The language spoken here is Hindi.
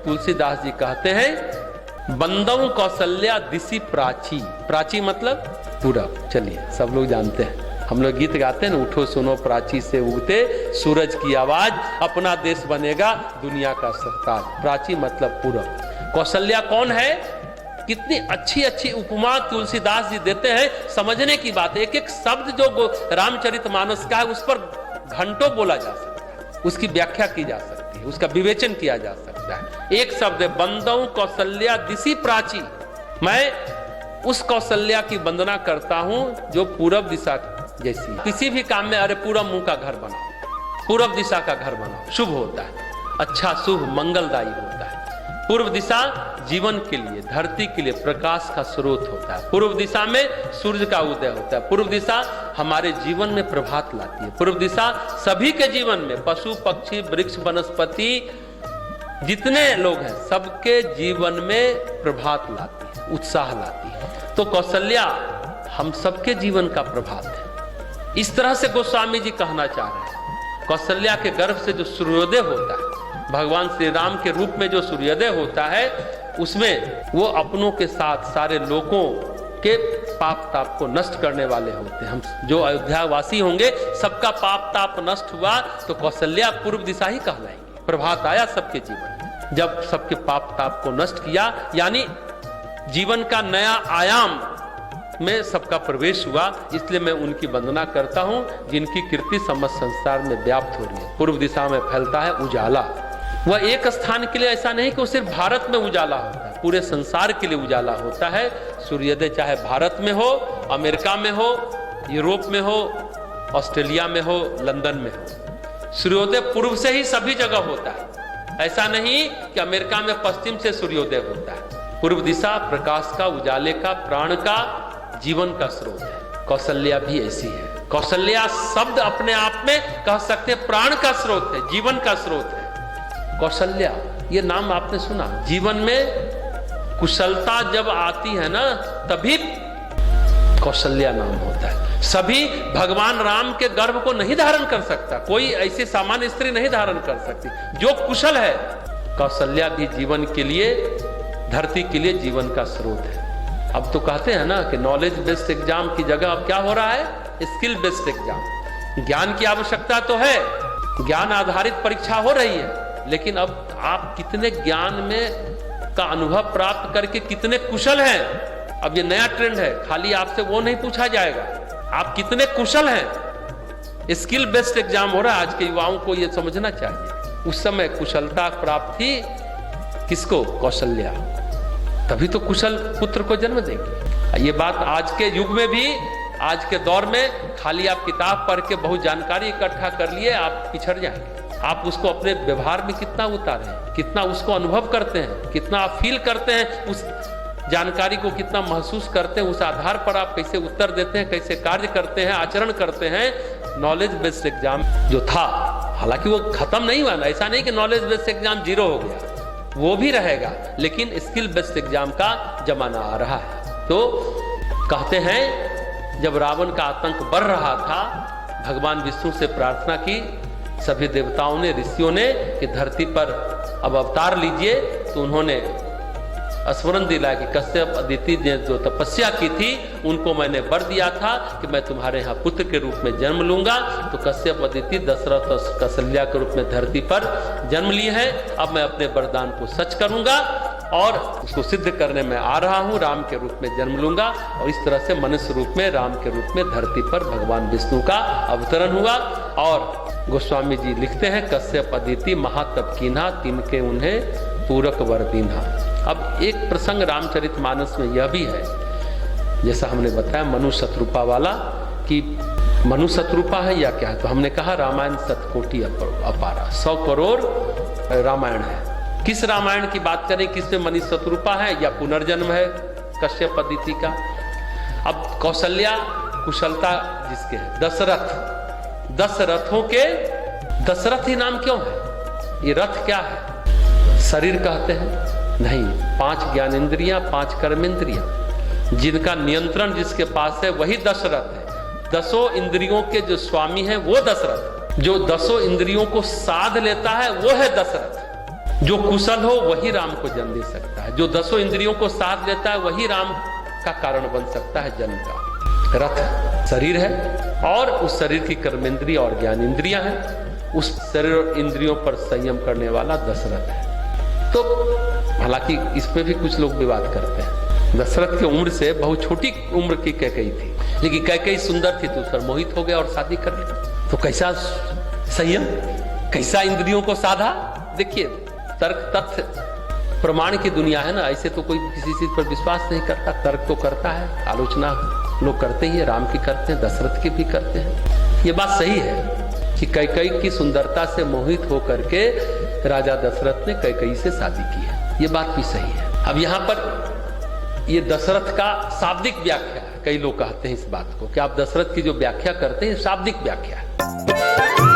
तुलसीदास जी कहते हैं बंदौ कौशल्या दिशि प्राची। प्राची मतलब पूरब। चलिए सब लोग जानते हैं, हम लोग गीत गाते हैं ना, उठो सुनो प्राची से उगते सूरज की आवाज, अपना देश बनेगा दुनिया का सरताज। प्राची मतलब पूरब। कौशल्या कौन है? कितनी अच्छी अच्छी उपमा तुलसीदास जी देते हैं, समझने की बात है। एक एक शब्द जो रामचरितमानस का है उस पर घंटों बोला जा सकता है, उसकी व्याख्या की जा सकती है, उसका विवेचन किया जा सकता है। एक शब्द है बंदौ कौशल्या दिशि प्राची। मैं उस कौशल्या की वंदना करता हूं जो पूरब दिशा जैसी। किसी भी काम में अरे पूरब मुंह का घर बनाओ, पूरब दिशा का घर बनाओ, शुभ होता है, अच्छा शुभ मंगलदायी होता है। पूर्व दिशा जीवन के लिए, धरती के लिए प्रकाश का स्रोत होता है। पूर्व दिशा में सूर्य का उदय होता है। पूर्व दिशा हमारे जीवन में प्रभात लाती है। पूर्व दिशा सभी के जीवन में, पशु पक्षी वृक्ष वनस्पति जितने लोग हैं सबके जीवन में प्रभात लाती है, उत्साह लाती है। तो कौशल्या हम सबके जीवन का प्रभात है। इस तरह से गोस्वामी जी कहना चाह रहे हैं। कौशल्या के गर्भ से जो सूर्योदय होता है, भगवान श्री राम के रूप में जो सूर्योदय होता है, उसमें वो अपनों के साथ सारे लोगों के पाप ताप को नष्ट करने वाले होते हैं। हम जो अयोध्यावासी होंगे सबका पाप ताप नष्ट हुआ तो कौशल्या पूर्व दिशा ही कहलाएंगे। प्रभात आया सबके जीवन में, जब सबके पाप ताप को नष्ट किया, यानी जीवन का नया आयाम में सबका प्रवेश हुआ। इसलिए मैं उनकी वंदना करता हूं जिनकी कीर्ति समस्त संसार में व्याप्त हो रही है। पूर्व दिशा में फैलता है उजाला। वह एक स्थान के लिए ऐसा नहीं कि वो सिर्फ भारत में उजाला होता है, पूरे संसार के लिए उजाला होता है। सूर्योदय चाहे भारत में हो, अमेरिका में हो, यूरोप में हो, ऑस्ट्रेलिया में हो, लंदन में हो, सूर्योदय पूर्व से ही सभी जगह होता है। ऐसा नहीं कि अमेरिका में पश्चिम से सूर्योदय होता है। पूर्व दिशा प्रकाश का, उजाले का, प्राण का, जीवन का स्रोत है। कौशल्या भी ऐसी है। कौशल्या शब्द अपने आप में कह सकते हैं प्राण का स्रोत है, जीवन का स्रोत है। कौशल्या ये नाम आपने सुना। जीवन में कुशलता जब आती है ना तभी कौशल्या नाम होता है। सभी भगवान राम के गर्भ को नहीं धारण कर सकता, कोई ऐसी सामान्य स्त्री नहीं धारण कर सकती जो कुशल है। कौशल्या भी जीवन के लिए, धरती के लिए जीवन का स्रोत है। अब तो कहते हैं ना कि नॉलेज बेस्ड एग्जाम की जगह अब क्या हो रहा है, स्किल बेस्ड एग्जाम। ज्ञान की आवश्यकता तो है, ज्ञान आधारित परीक्षा हो रही है, लेकिन अब आप कितने ज्ञान में का अनुभव प्राप्त करके कितने कुशल हैं। अब ये नया ट्रेंड है, खाली आपसे वो नहीं पूछा जाएगा आप कितने कुशल हैं। स्किल बेस्ड एग्जाम हो रहा है। आज के युवाओं को ये समझना चाहिए। उस समय कुशलता प्राप्त थी किसको? कौशल्या। तभी तो कुशल पुत्र को जन्म देंगे। ये बात आज के युग में भी, आज के दौर में खाली आप किताब पढ़ के बहुत जानकारी इकट्ठा कर लिए, आप पिछड़ जाएंगे। आप उसको अपने व्यवहार में कितना उतारे हैं, कितना उसको अनुभव करते हैं, कितना आप फील करते हैं, उस जानकारी को कितना महसूस करते हैं, उस आधार पर आप कैसे उत्तर देते हैं, कैसे कार्य करते हैं, आचरण करते हैं। नॉलेज बेस्ड एग्जाम जो था, हालांकि वो खत्म नहीं हुआ ना, ऐसा नहीं कि नॉलेज बेस्ड एग्जाम जीरो हो गया, वो भी रहेगा, लेकिन स्किल बेस्ड एग्जाम का जमाना आ रहा है। तो कहते हैं जब रावण का आतंक बढ़ रहा था, भगवान विष्णु से प्रार्थना की सभी देवताओं ने, ऋषियों ने कि धरती पर अब अवतार लीजिए। तो उन्होंने स्मरण दिलाया कि कश्यप अदिति ने जो तपस्या की थी उनको मैंने वर दिया था कि मैं तुम्हारे यहाँ पुत्र के रूप में जन्म लूंगा। तो कश्यप अदिति दशरथ और कौशल्या के रूप में धरती पर जन्म लिए हैं। अब मैं अपने वरदान को सच करूंगा और उसको सिद्ध करने में आ रहा हूं। राम के रूप में जन्म लूंगा। और इस तरह से मनुष्य रूप में, राम के रूप में धरती पर भगवान विष्णु का अवतरण हुआ। और गोस्वामी जी लिखते हैं कश्यप अदिति महातप कीन्हा, तिनके उन्हें पूरक वर दीन्हा। अब एक प्रसंग रामचरितमानस में यह भी है, जैसा हमने बताया मनु शत्रुपा वाला, कि मनु शत्रुपा है या क्या है। तो हमने कहा रामायण 7 कोटि अपारा, 100 करोड़ रामायण है। किस रामायण की बात करें, किसमें मनीष शत्रुपा है या पुनर्जन्म है कश्यप पद्धति का। अब कौशल्या कुशलता जिसके है, दशरथ, 10 रथों के दशरथ ही नाम क्यों है? ये रथ क्या है? शरीर कहते हैं? नहीं, 5 ज्ञानेंद्रियां, 5 कर्मेंद्रियां, जिनका नियंत्रण जिसके पास है वही दशरथ है। 10 इंद्रियों के जो स्वामी हैं वो दशरथ, जो 10 इंद्रियों को साध लेता है वो है दशरथ। जो कुशल हो वही राम को जन्म दे सकता है, जो 10 इंद्रियों को साध लेता है वही राम का कारण बन सकता है जन्म का। रथ शरीर है और उस शरीर की कर्मेंद्रिय और ज्ञानेंद्रियां हैं, उस शरीर और इंद्रियों पर संयम करने वाला दशरथ है। तो हालांकि इस पे भी कुछ लोग विवाद करते हैं। दशरथ की उम्र से बहुत छोटी उम्र की कैकेयी थी, लेकिन कैकेयी सुंदर थी तो उस पर मोहित हो गया और शादी कर ली। तो कैसा संयम, कैसा इंद्रियों को साधा। देखिए, तर्क तथ्य प्रमाण की दुनिया है ना, ऐसे तो कोई किसी चीज पर विश्वास नहीं करता। तर्क तो करता है, आलोचना लोग करते ही है, राम की करते हैं, दशरथ की भी करते हैं। ये बात सही है कि कैकेयी की सुंदरता से मोहित होकर के राजा दशरथ ने कैकेयी से शादी की है, ये बात भी सही है। अब यहाँ पर ये दशरथ का शाब्दिक व्याख्या है। कई लोग कहते हैं इस बात को कि आप दशरथ की जो व्याख्या करते हैं शाब्दिक व्याख्या है।